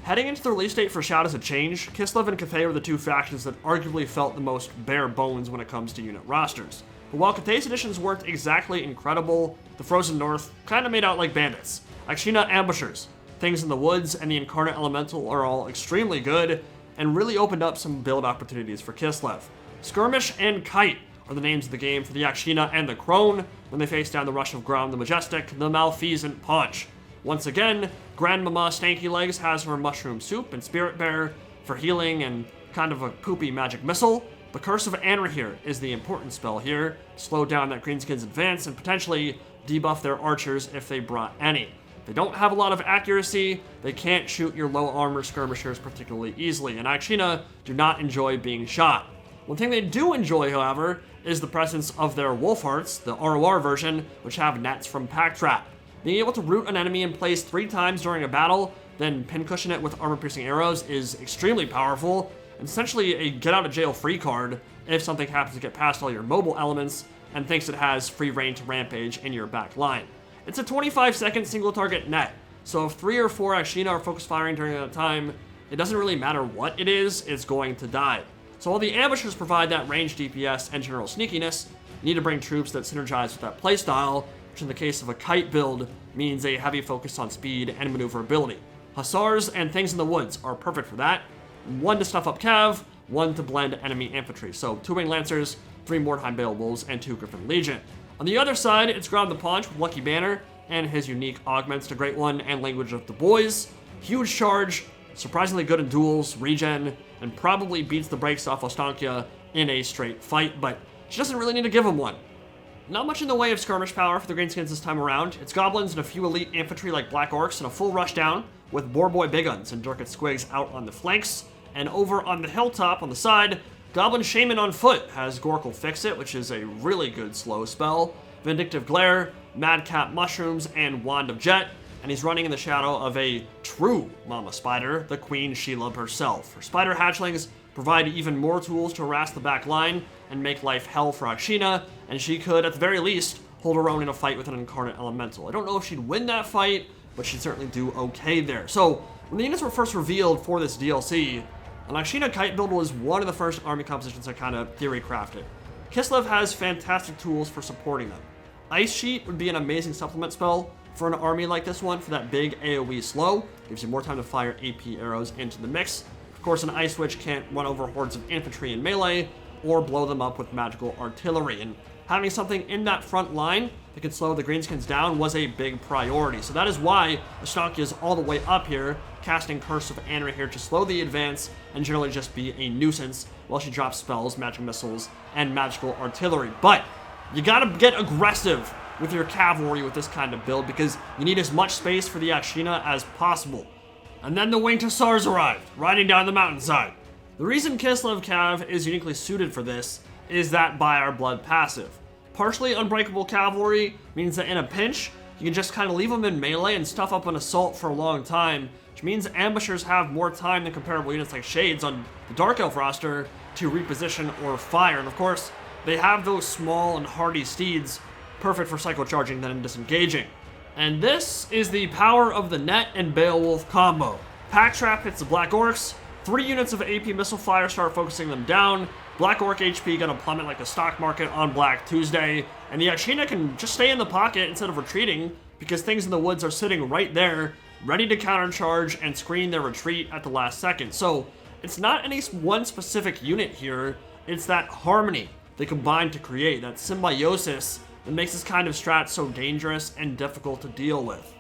Heading into the release date for Shout as a Change, Kislev and Cathay were the two factions that arguably felt the most bare bones when it comes to unit rosters. But while Cathay's editions weren't exactly incredible, the Frozen North kinda made out like bandits. Akshina Ambushers, Things in the Woods, and the Incarnate Elemental are all extremely good, and really opened up some build opportunities for Kislev. Skirmish and Kite are the names of the game for the Akshina and the Crone when they face down the Rush of Ground, the Majestic, the Malfeasant Punch. Once again, Grandmama Stanky Legs has her Mushroom Soup and Spirit Bear for healing and kind of a poopy magic missile. The Curse of Anrahir is the important spell here, slow down that Greenskin's advance and potentially debuff their archers if they brought any. They don't have a lot of accuracy, they can't shoot your low armor skirmishers particularly easily, and Akshina do not enjoy being shot. One thing they do enjoy, however, is the presence of their Wolf Hearts, the ROR version, which have nets from Pack Trap. Being able to root an enemy in place 3 times during a battle, then pincushion it with armor-piercing arrows is extremely powerful, and essentially a get-out-of-jail-free card if something happens to get past all your mobile elements and thinks it has free reign to rampage in your back line. It's a 25-second single-target net, so if 3 or 4 Akshina are focus firing during that time, it doesn't really matter what it is, it's going to die. So while the ambushers provide that range DPS and general sneakiness, you need to bring troops that synergize with that playstyle, which in the case of a Kite build means a heavy focus on speed and maneuverability. Hussars and Things in the Woods are perfect for that. 1 to stuff up cav, 1 to blend enemy infantry. So 2 Winged Lancers, 3 Mordheim Beowulfs, and 2 Griffin Legion. On the other side, it's Ground the Punch with Lucky Banner and his unique augments to Great One and Language of the Boys. Huge charge, surprisingly good in duels, regen, and probably beats the brakes off Ostankya in a straight fight, but she doesn't really need to give him one. Not much in the way of skirmish power for the Greenskins this time around. It's goblins and a few elite infantry like Black Orcs and a full rushdown with Boarboy Big Guns and Durkat Squigs out on the flanks. And over on the hilltop on the side, Goblin Shaman on foot has Gorkle Fix It, which is a really good slow spell, Vindictive Glare, Madcap Mushrooms, and Wand of Jet, and he's running in the shadow of a true Mama Spider, the Queen Shelob herself. Her spider hatchlings provide even more tools to harass the back line and make life hell for Akshina, and she could, at the very least, hold her own in a fight with an Incarnate Elemental. I don't know if she'd win that fight, but she'd certainly do okay there. So, when the units were first revealed for this DLC, an Akshina Kite build was one of the first army compositions I kind of theory crafted. Kislev has fantastic tools for supporting them. Ice Sheet would be an amazing supplement spell for an army like this one for that big AoE slow. Gives you more time to fire AP arrows into the mix. Of course, an Ice Witch can't run over hordes of infantry in melee or blow them up with magical artillery. And having something in that front line that can slow the Greenskins down was a big priority. So that is why Ostankya is all the way up here, casting Curse of Anrahir to slow the advance and generally just be a nuisance while she drops spells, magic missiles, and magical artillery. But you gotta get aggressive with your cavalry with this kind of build because you need as much space for the Akshina as possible. And then the Winged Hussars arrived, riding down the mountainside. The reason Kislev Cav is uniquely suited for this is that By Our Blood passive. Partially unbreakable cavalry means that in a pinch, you can just kind of leave them in melee and stuff up an assault for a long time, which means ambushers have more time than comparable units like Shades on the Dark Elf roster to reposition or fire. And of course, they have those small and hardy steeds, perfect for psycho-charging than disengaging. And this is the power of the Net and Beowulf combo. Pack Trap hits the Black Orcs, 3 units of AP missile fire start focusing them down, Black Orc HP gonna plummet like the stock market on Black Tuesday, and the Akshina can just stay in the pocket instead of retreating because Things in the Woods are sitting right there, ready to countercharge and screen their retreat at the last second. So it's not any one specific unit here, it's that harmony they combine to create, that symbiosis that makes this kind of strat so dangerous and difficult to deal with.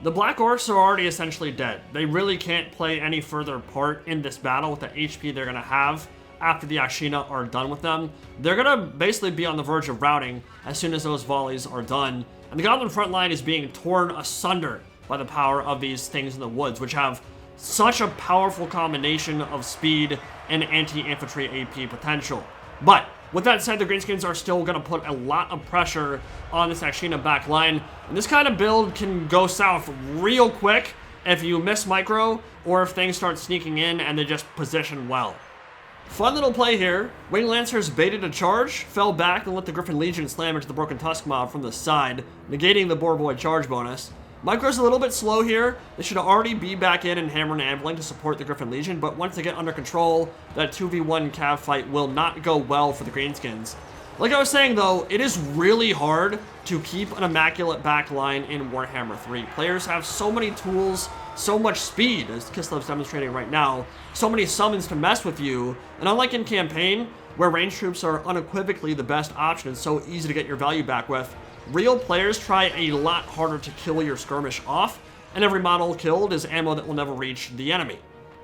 The Black Orcs are already essentially dead. They really can't play any further part in this battle with the HP they're gonna have after the Akshina are done with them. They're gonna basically be on the verge of routing as soon as those volleys are done. And the Goblin front line is being torn asunder by the power of these Things in the Woods, which have such a powerful combination of speed and anti-infantry AP potential. But with that said, the Greenskins are still going to put a lot of pressure on this Akshina back line, and this kind of build can go south real quick if you miss micro, or if things start sneaking in and they just position well. Fun little play here. Winged Lancers baited a charge, fell back, and let the Griffin Legion slam into the Broken Tusk mob from the side, negating the Boarboy charge bonus. Micro's a little bit slow here. They should already be back in and hammer and ambling to support the Griffin Legion, but once they get under control, that 2v1 cav fight will not go well for the Greenskins. Like I was saying though, it is really hard to keep an immaculate backline in Warhammer 3. Players have so many tools, so much speed, as Kislev's demonstrating right now, so many summons to mess with you, and unlike in campaign, where ranged troops are unequivocally the best option and so easy to get your value back with, real players try a lot harder to kill your skirmish off, and every model killed is ammo that will never reach the enemy.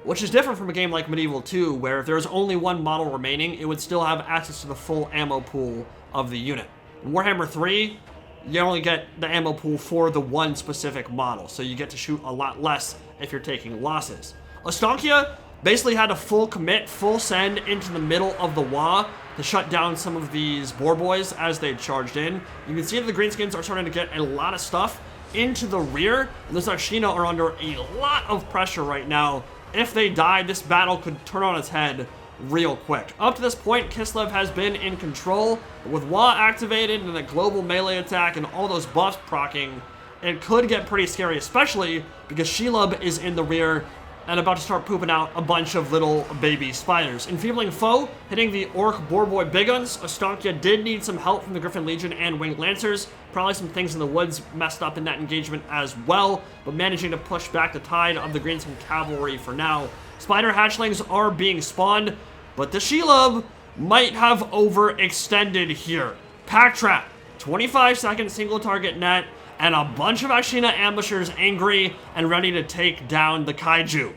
Which is different from a game like Medieval 2, where if there's only one model remaining, it would still have access to the full ammo pool of the unit. In Warhammer 3, you only get the ammo pool for the one specific model, so you get to shoot a lot less if you're taking losses. Ostankya basically had a full commit, full send into the middle of the WA to shut down some of these boar boys as they charged in. You can see that the Greenskins are starting to get a lot of stuff into the rear, and those Akshina are under a lot of pressure right now. If they die, this battle could turn on its head real quick. Up to this point, Kislev has been in control, but with WA activated and a global melee attack and all those buffs proccing, it could get pretty scary, especially because Shelob is in the rear and about to start pooping out a bunch of little baby spiders. Enfeebling foe, hitting the Orc Boar Boy Big Guns. Ostankya did need some help from the Griffin Legion and Winged Lancers. Probably some things in the woods messed up in that engagement as well, but managing to push back the tide of the Greenskin Cavalry for now. Spider hatchlings are being spawned, but the Shelob might have overextended here. Pack Trap, 25-second single target net, and a bunch of Akshina ambushers angry and ready to take down the Kaiju.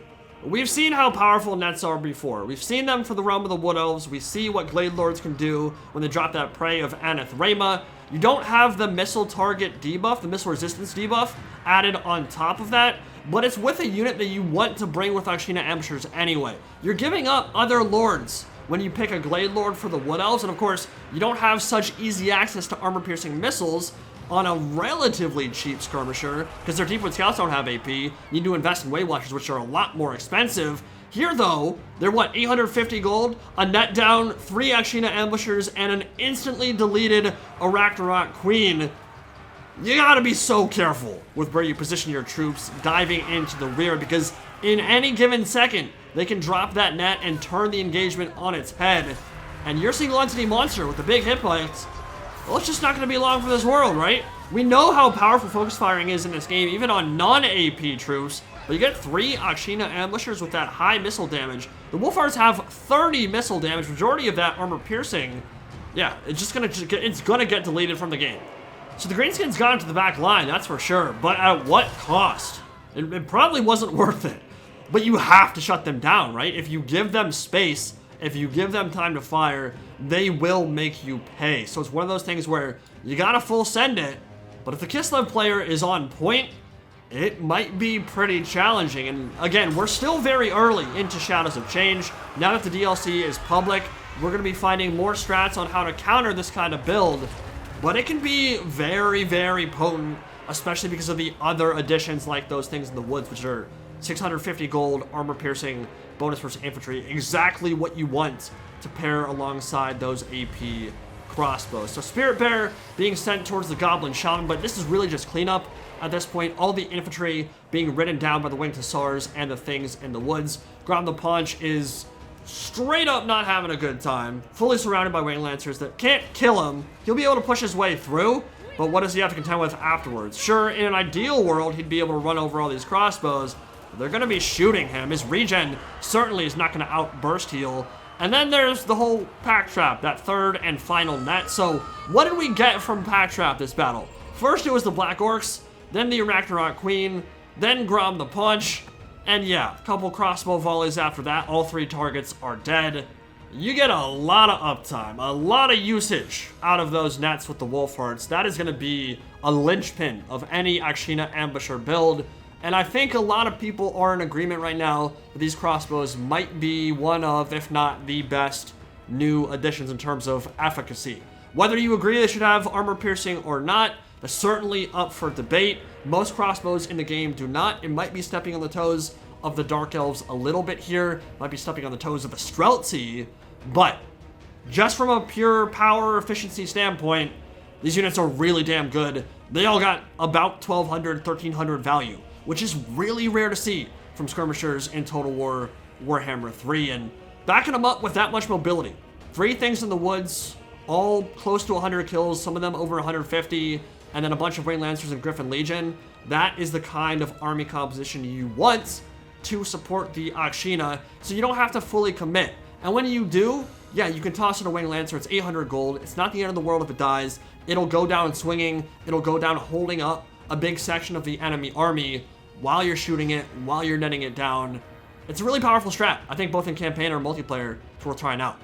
We've seen how powerful nets are before. We've seen them for the Realm of the Wood Elves. We see what Glade Lords can do when they drop that prey of Anathrema. You don't have the missile target debuff, the missile resistance debuff, added on top of that, but it's with a unit that you want to bring with Akshina ambushers anyway. You're giving up other lords when you pick a Glade Lord for the Wood Elves, and of course, you don't have such easy access to armor-piercing missiles on a relatively cheap skirmisher, because their Deepwood Scouts don't have AP. You need to invest in Weight Watchers, which are a lot more expensive. Here, though, they're what, 850 gold, a net down, 3 Akshina ambushers, and an instantly deleted Arachnorot Queen. You gotta be so careful with where you position your troops diving into the rear, because in any given second, they can drop that net and turn the engagement on its head. And your single entity monster with the big hit points, well, it's just not going to be long for this world, right? We know how powerful focus firing is in this game, even on non-AP troops, but you get 3 Akshina ambushers with that high missile damage. The Wolfards have 30 missile damage, majority of that armor piercing. Yeah, it's gonna get deleted from the game. So the Greenskins got into the back line, that's for sure, but at what cost? It probably wasn't worth it. But you have to shut them down, right? If you give them space, if you give them time to fire, they will make you pay. So it's one of those things where you gotta full send it, but if the Kislev player is on point, it might be pretty challenging. And again, we're still very early into Shadows of Change. Now that the DLC is public, we're gonna be finding more strats on how to counter this kind of build, but it can be very, very potent, especially because of the other additions like those things in the woods, which are 650 gold, armor piercing, bonus versus infantry, exactly what you want to pair alongside those AP crossbows. So Spirit Bearer being sent towards the Goblin Shaman, but this is really just cleanup at this point. All the infantry being ridden down by the Winged Hussars and the things in the woods. Grab the Paunch is straight up not having a good time, fully surrounded by Winged Lancers that can't kill him. He'll be able to push his way through, but what does he have to contend with afterwards? Sure, in an ideal world, he'd be able to run over all these crossbows. They're going to be shooting him. His regen certainly is not going to outburst heal. And then there's the whole Pack Trap, that third and final net. So what did we get from Pack Trap this battle? First it was the Black Orcs, then the Arachnorot Queen, then Grom the Punch, and yeah, a couple crossbow volleys after that. All 3 targets are dead. You get a lot of uptime, a lot of usage out of those nets with the Wolfhearts. That is going to be a linchpin of any Akshina ambusher build. And I think a lot of people are in agreement right now that these crossbows might be one of, if not the best, new additions in terms of efficacy. Whether you agree they should have armor piercing or not, that's certainly up for debate. Most crossbows in the game do not. It might be stepping on the toes of the Dark Elves a little bit here. Might be stepping on the toes of the Streltsy. But just from a pure power efficiency standpoint, These units are really damn good. They all got about 1200, 1300 value, which is really rare to see from skirmishers in Total War Warhammer 3, and backing them up with that much mobility. 3 things in the woods, all close to 100 kills, some of them over 150, and then a bunch of Winged Lancers and Griffin Legion. That is the kind of army composition you want to support the Akshina, so you don't have to fully commit. And when you do, yeah, you can toss in a Winged Lancer. It's 800 gold. It's not the end of the world if it dies. It'll go down swinging. It'll go down holding up a big section of the enemy army while you're shooting it, while you're netting it down. It's a really powerful strat. I think both in campaign or multiplayer, it's worth trying out.